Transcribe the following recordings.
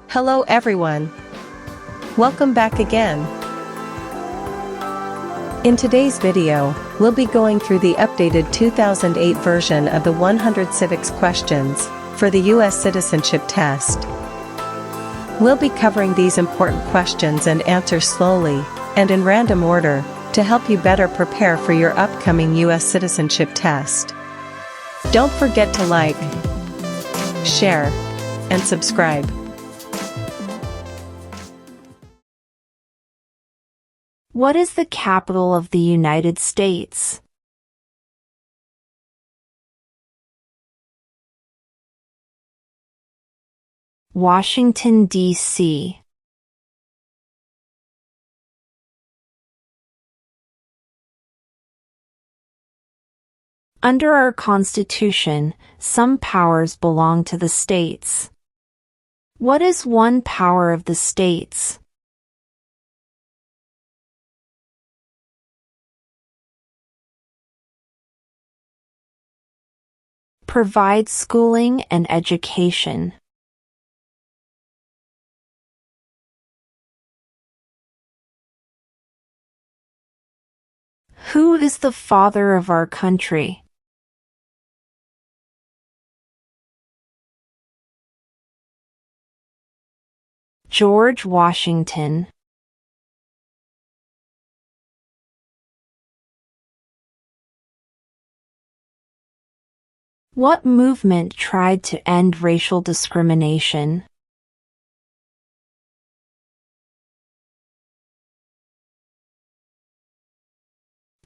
Hello everyone. Welcome back again. In today's video, we'll be going through the updated 2008 version of the 100 civics questions for the U.S. citizenship test. We'll be covering these important questions and answers slowly and in random order to help you better prepare for your upcoming U.S. citizenship test. Don't forget to like, share, and subscribe. What is the capital of the United States? Washington, D.C. Under our Constitution, some powers belong to the states. What is one power of the states? Provide schooling and education. Who is the father of our country? George Washington. What movement tried to end racial discrimination?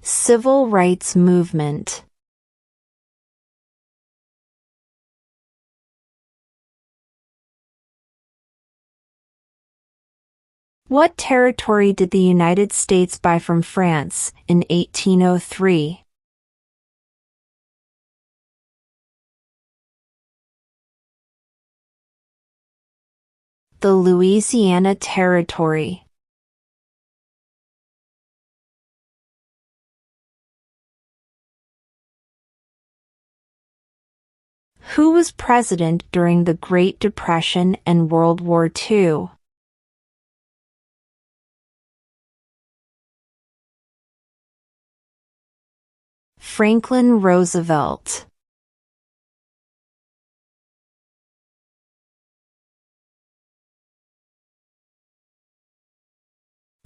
Civil rights movement. What territory did the United States buy from France in 1803? The Louisiana Territory. Who was president during the Great Depression and World War II? Franklin Roosevelt.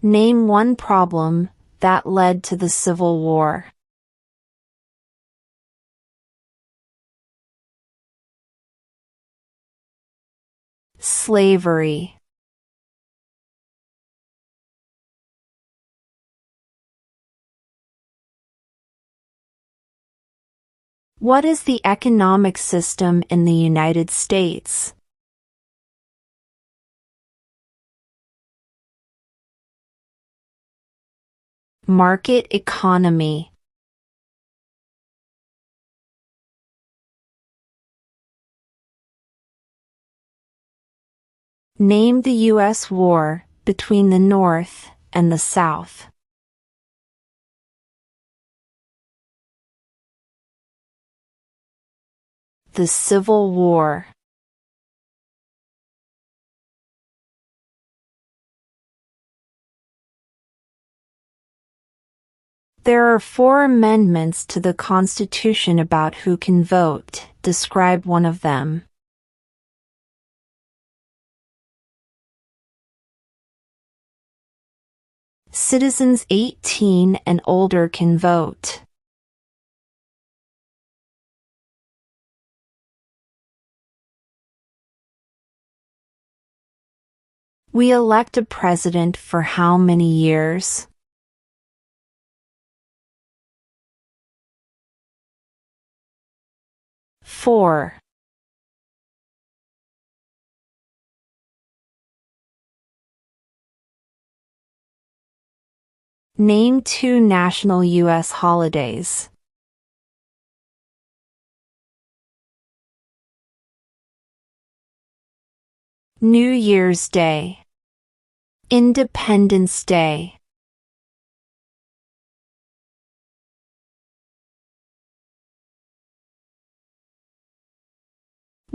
Name one problem that led to the Civil War. Slavery. What is the economic system in the United States? Market economy. Name the U.S. war between the North and the South. The Civil War. There are 4 amendments to the Constitution about who can vote. Describe one of them. Citizens 18 and older can vote. We elect a president for how many years? Four. Name 2 national U.S. holidays. New Year's Day. Independence Day.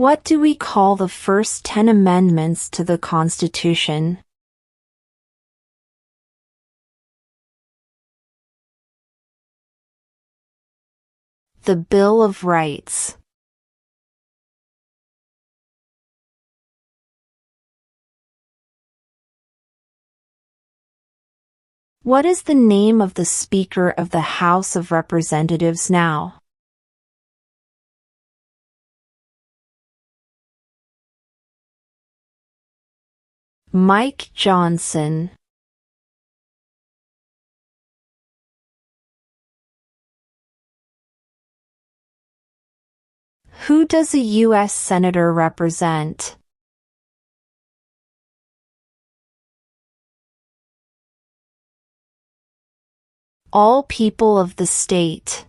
What do we call the first 10 amendments to the Constitution? The Bill of Rights. What is the name of the Speaker of the House of Representatives now? Mike Johnson. Who does a U.S. Senator represent? All people of the state.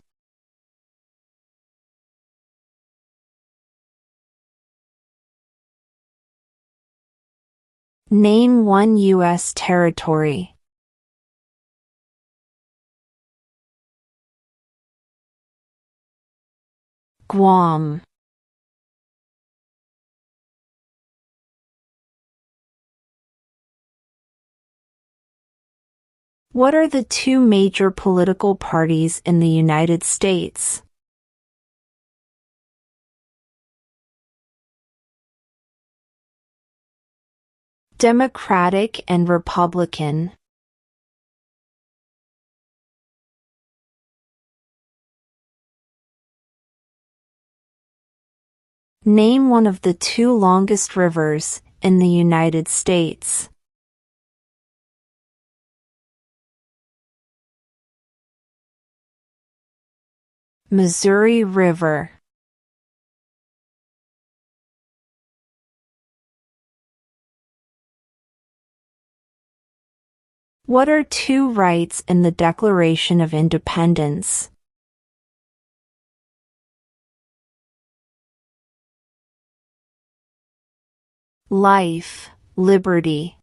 Name one U.S. territory. Guam. What are the two major political parties in the United States? Democratic and Republican. Name one of the two longest rivers in the United States. Missouri River. What are two rights in the Declaration of Independence? Life, liberty.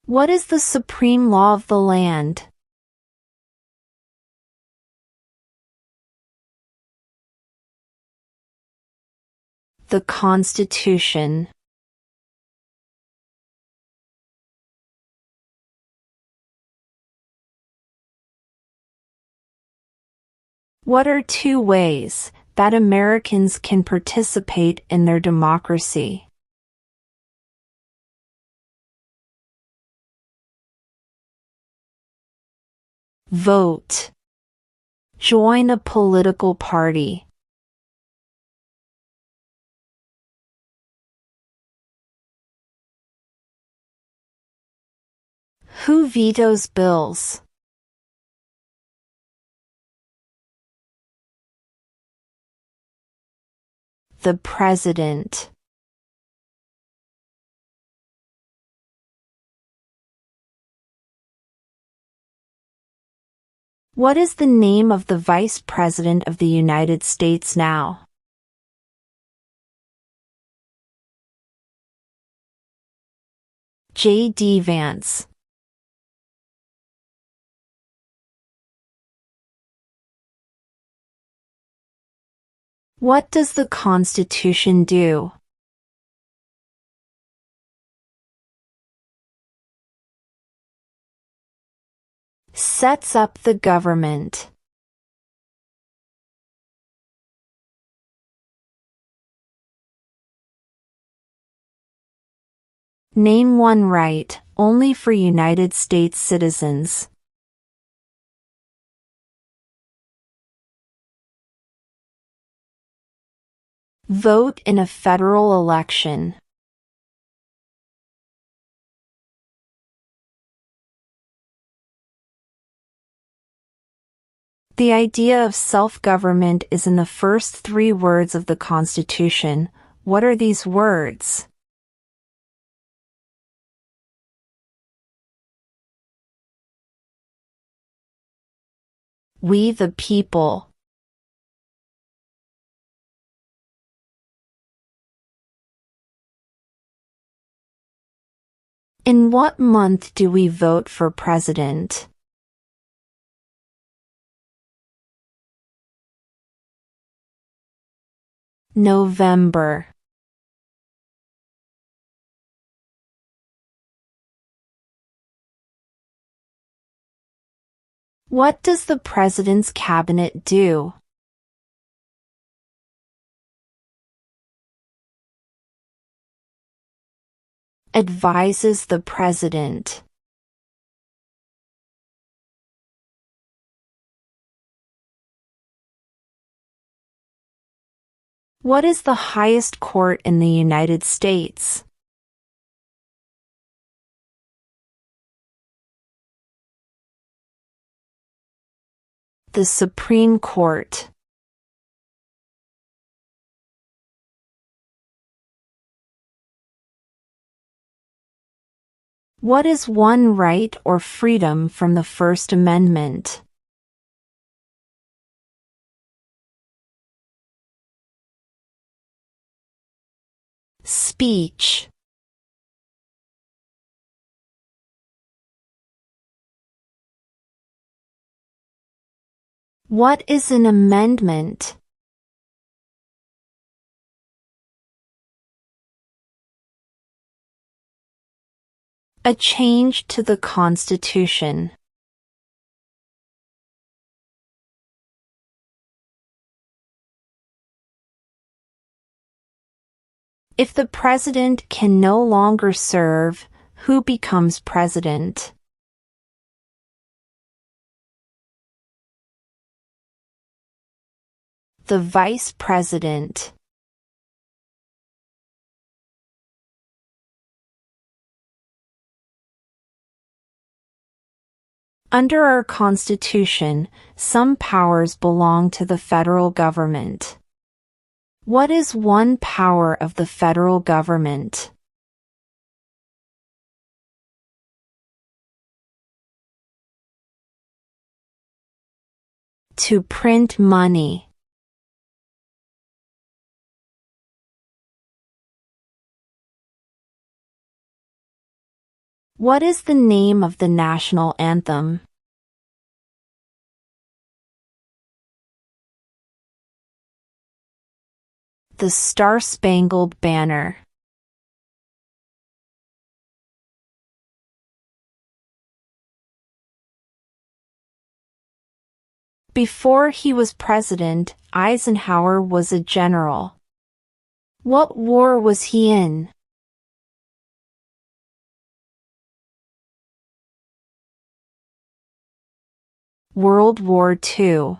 What is the supreme law of the land? The Constitution. What are two ways that Americans can participate in their democracy? Vote. Join a political party. Who vetoes bills? The President. What is the name of the Vice President of the United States now? J.D. Vance. What does the Constitution do? Sets up the government. Name one right, only for United States citizens. Vote in a federal election. The idea of self-government is in the first three words of the Constitution. What are these words? We the people. In what month do we vote for president? November. What does the President's Cabinet do? Advises the President. What is the highest court in the United States? The Supreme Court. What is one right or freedom from the First Amendment? Speech. What is an amendment? A change to the Constitution. If the President can no longer serve, who becomes President? The Vice President. Under our Constitution, some powers belong to the federal government. What is one power of the federal government? To print money. What is the name of the national anthem? The Star-Spangled Banner. Before he was president, Eisenhower was a general. What war was he in? World War II.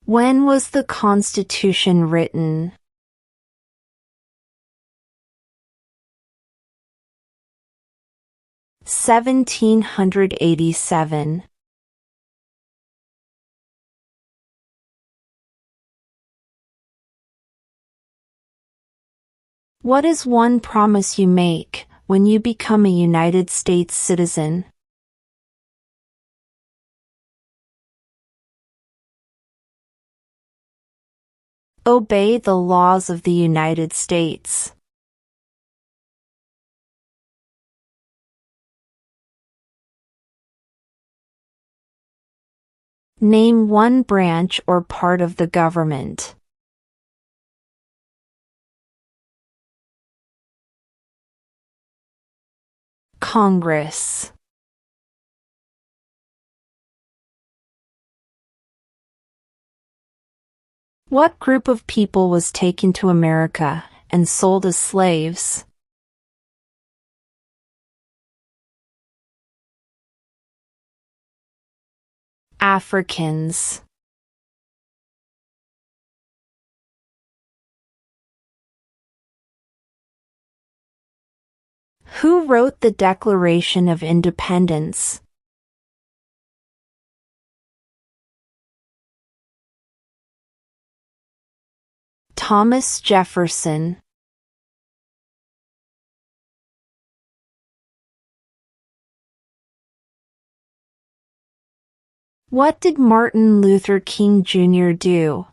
When was the Constitution written? 1787. What is one promise you make when you become a United States citizen? Obey the laws of the United States. Name one branch or part of the government. Congress. What group of people was taken to America and sold as slaves? Africans. Who wrote the Declaration of Independence? Thomas Jefferson. What did Martin Luther King Jr. do?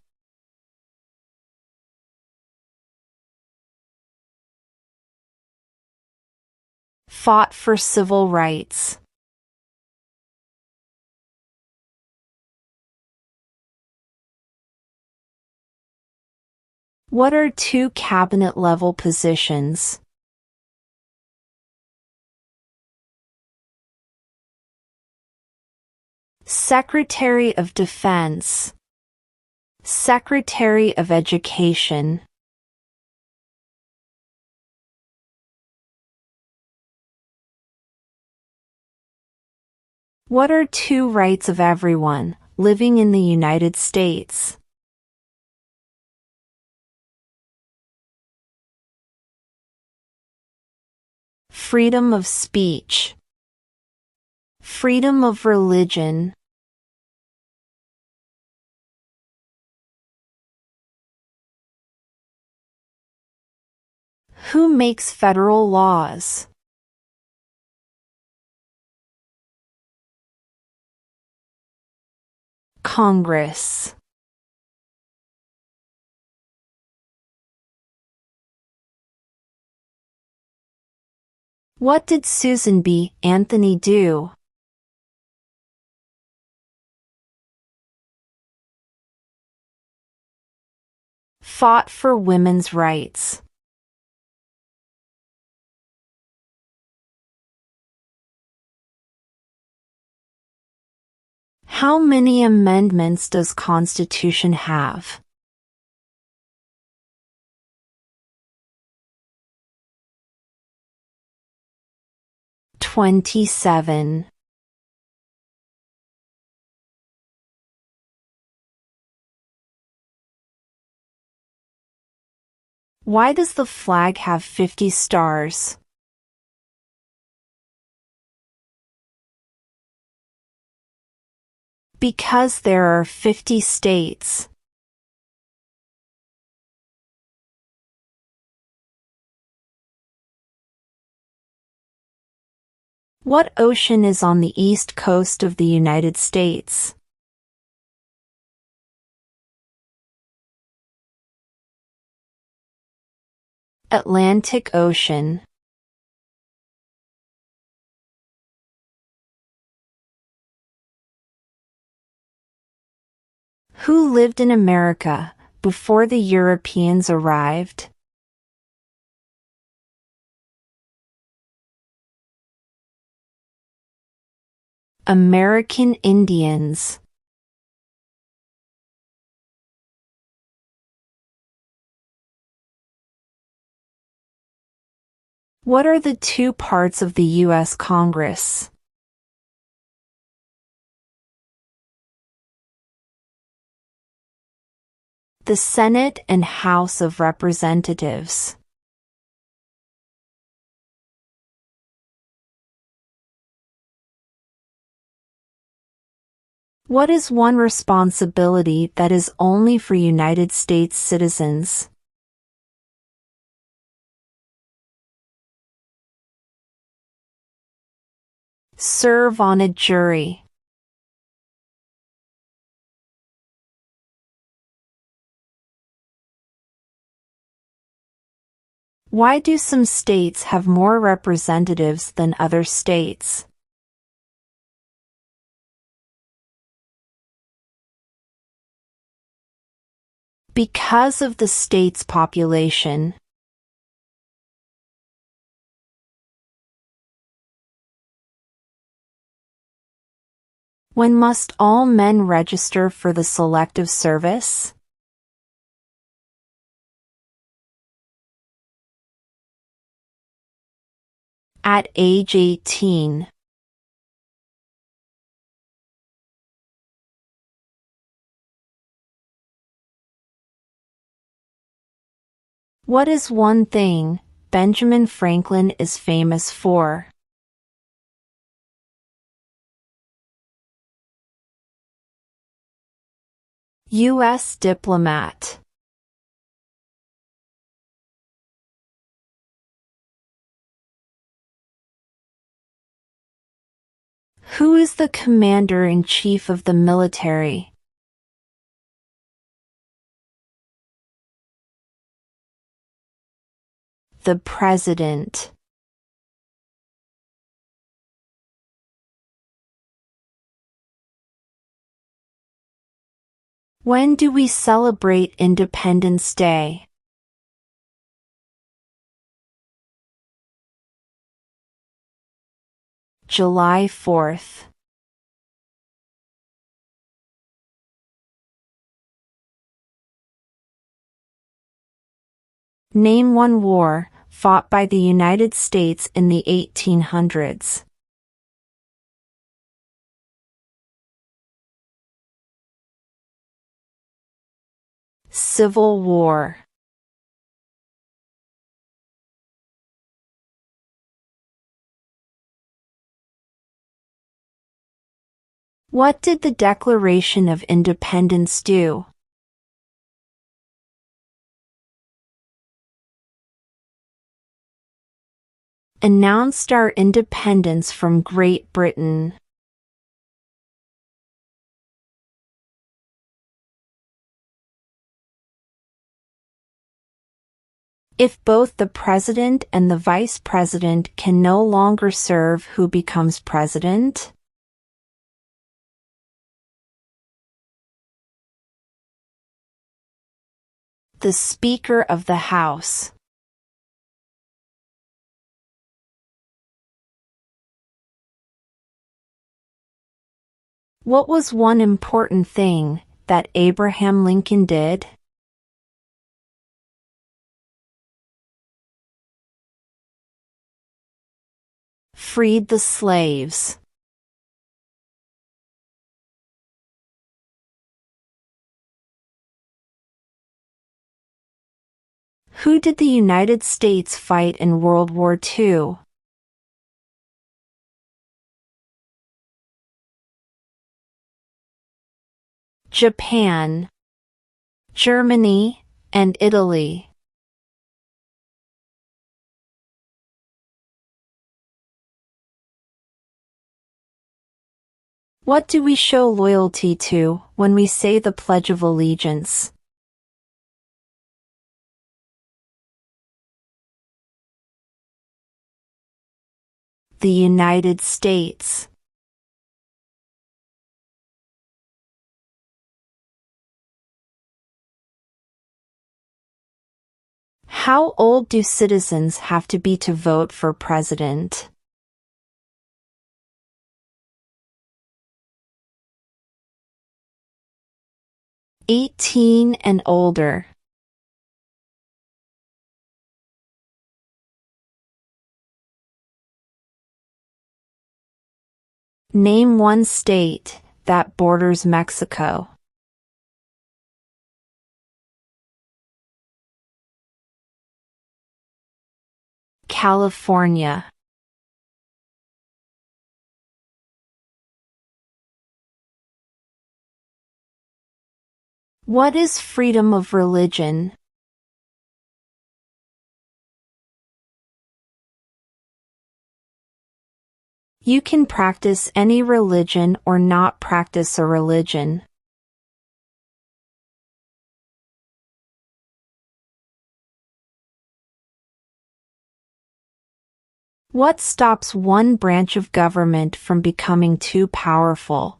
Fought for civil rights. What are two cabinet-level positions? Secretary of Defense, Secretary of Education. What are two rights of everyone living in the United States? Freedom of speech, freedom of religion. Who makes federal laws? Congress. What did Susan B. Anthony do? Fought for women's rights. How many amendments does Constitution have? 27. Why does the flag have 50 stars? Because there are 50 states. What ocean is on the east coast of the United States? Atlantic Ocean. Who lived in America before the Europeans arrived? American Indians. What are the two parts of the U.S. Congress? The Senate and House of Representatives. What is one responsibility that is only for United States citizens? Serve on a jury. Why do some states have more representatives than other states? Because of the state's population. When must all men register for the Selective Service? At age 18. What is one thing Benjamin Franklin is famous for? U.S. diplomat. Who is the commander-in-chief of the military? The president. When do we celebrate Independence Day? July 4th. Name one war fought by the United States in the 1800s. Civil War. What did the Declaration of Independence do? Announced our independence from Great Britain. If both the president and the vice president can no longer serve, who becomes president? The Speaker of the House. What was one important thing that Abraham Lincoln did? Freed the slaves. Who did the United States fight in World War II? Japan, Germany, and Italy. What do we show loyalty to when we say the Pledge of Allegiance? 'The United States. How old do citizens have to be to vote for president? 18 and older. Name one state that borders Mexico. California. What is freedom of religion? You can practice any religion or not practice a religion. What stops one branch of government from becoming too powerful?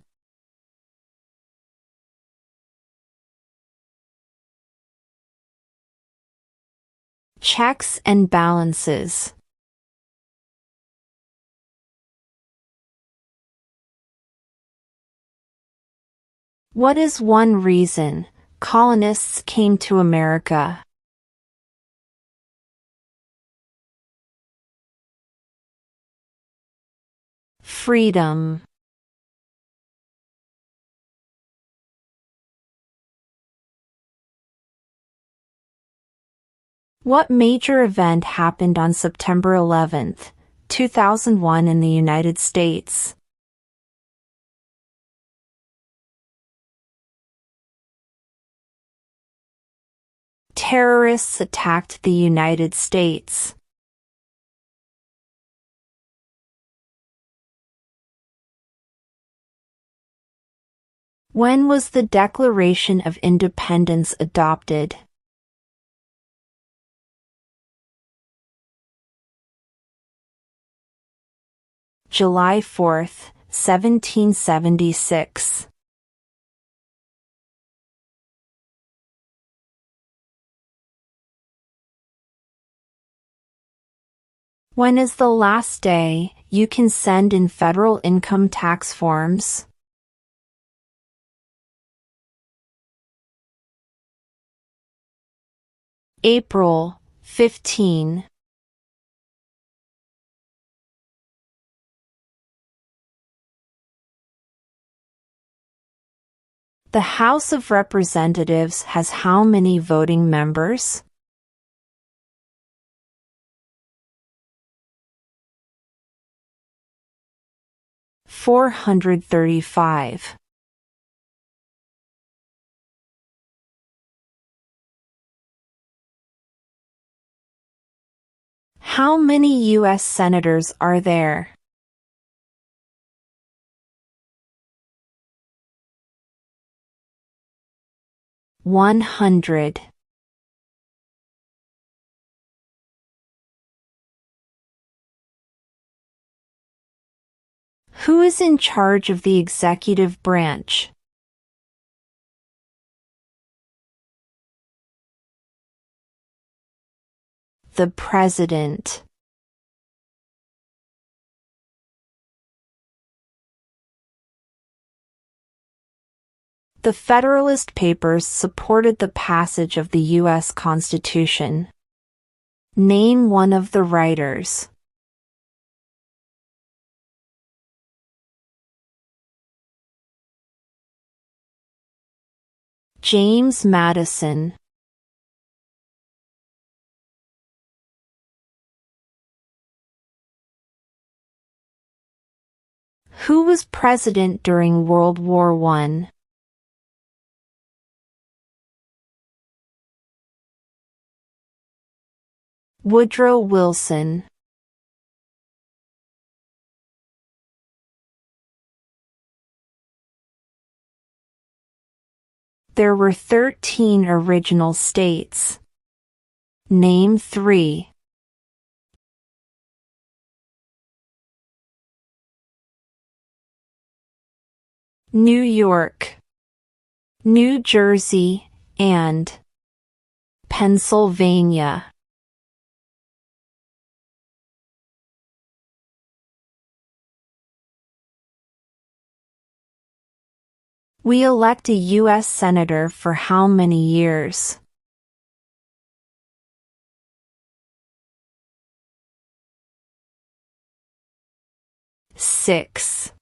Checks and balances. What is one reason colonists came to America? Freedom. What major event happened on September 11, 2001 in the United States? Terrorists attacked the United States. When was the Declaration of Independence adopted? July 4, 1776. When is the last day you can send in federal income tax forms? April 15. The House of Representatives has how many voting members? 435. How many U.S. senators are there? 100. Who is in charge of the executive branch? The President. The Federalist Papers supported the passage of the U.S. Constitution. Name one of the writers. James Madison. Who was president during World War I? Woodrow Wilson. There were 13 original states. Name 3. New York, New Jersey, and Pennsylvania. We elect a U.S. Senator for how many years? 6.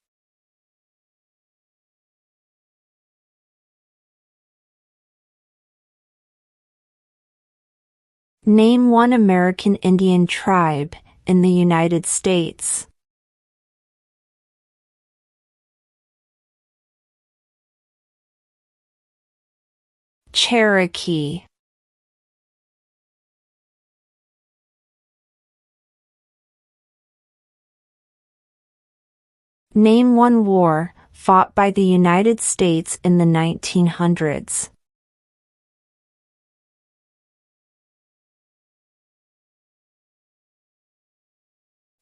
Name one American Indian tribe in the United States. Cherokee. Name one war fought by the United States in the 1900s.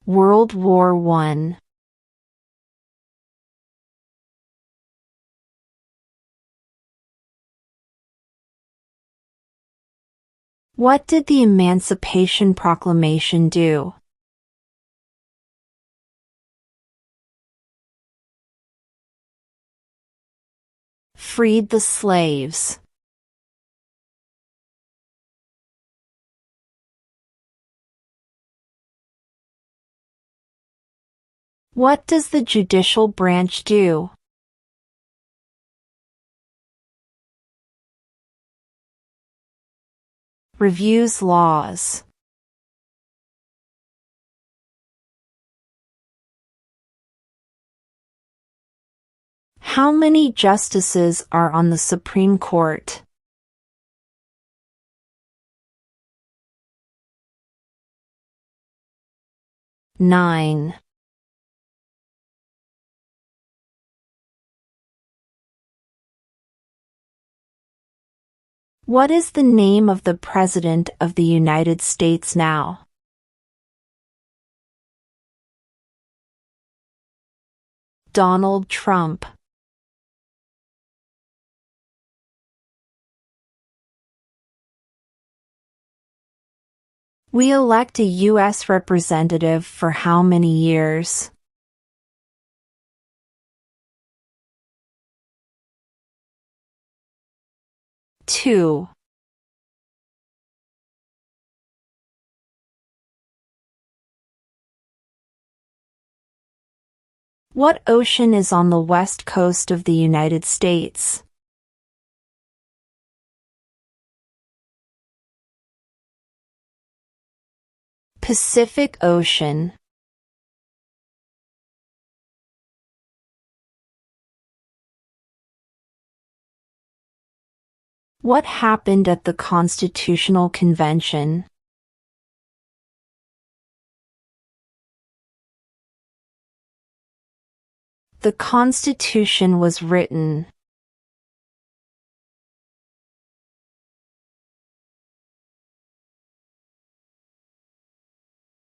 World War I. What did the Emancipation Proclamation do? Freed the slaves. What does the judicial branch do? Reviews laws. How many justices are on the Supreme Court? 9. What is the name of the President of the United States now? Donald Trump. We elect a U.S. representative for how many years? 2. What ocean is on the west coast of the United States? Pacific Ocean. What happened at the Constitutional Convention? The Constitution was written.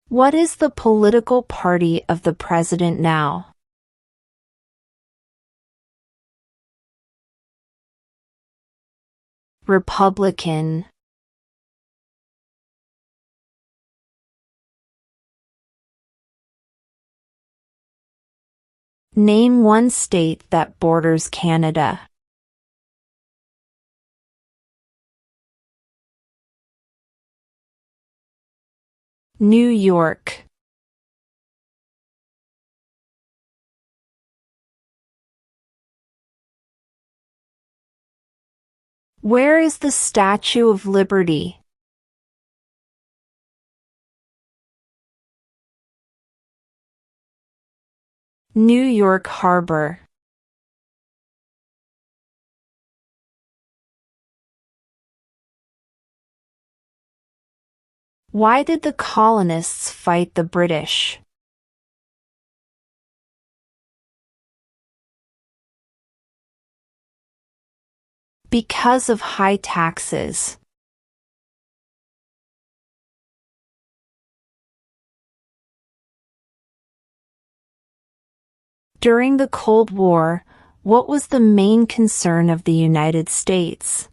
What is the political party of the president now? Republican. Name one state that borders Canada. New York. Where is the Statue of Liberty? New York Harbor. Why did the colonists fight the British? Because of high taxes. During the Cold War, what was the main concern of the United States?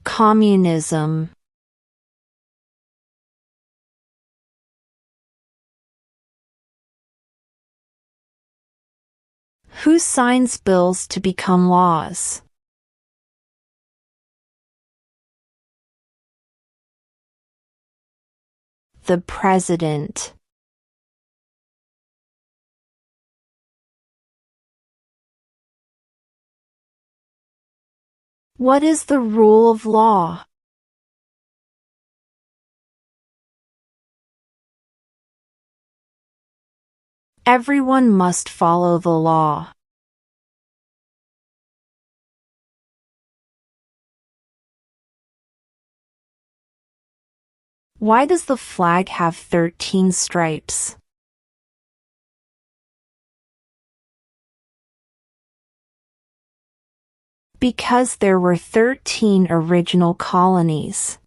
Communism. Who signs bills to become laws? The President. What is the rule of law? Everyone must follow the law. Why does the flag have 13 stripes? Because there were 13 original colonies.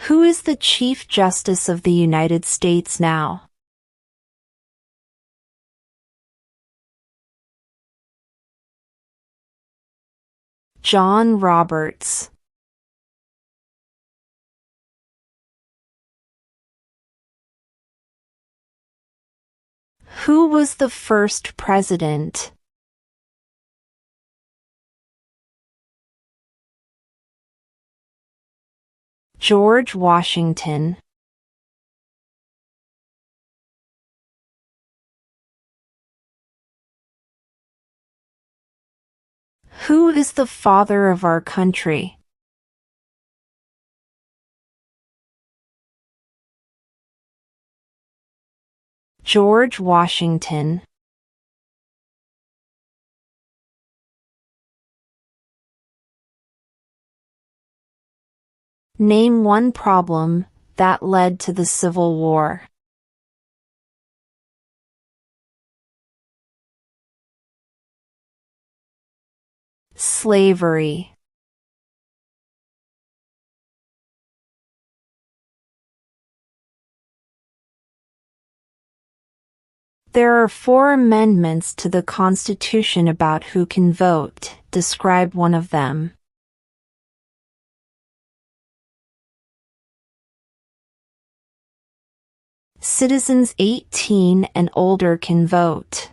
Who is the Chief Justice of the United States now? John Roberts. Who was the first president? George Washington. Who is the father of our country? George Washington. Name one problem that led to the Civil War. Slavery. There are 4 amendments to the Constitution about who can vote. Describe one of them. Citizens 18 and older can vote.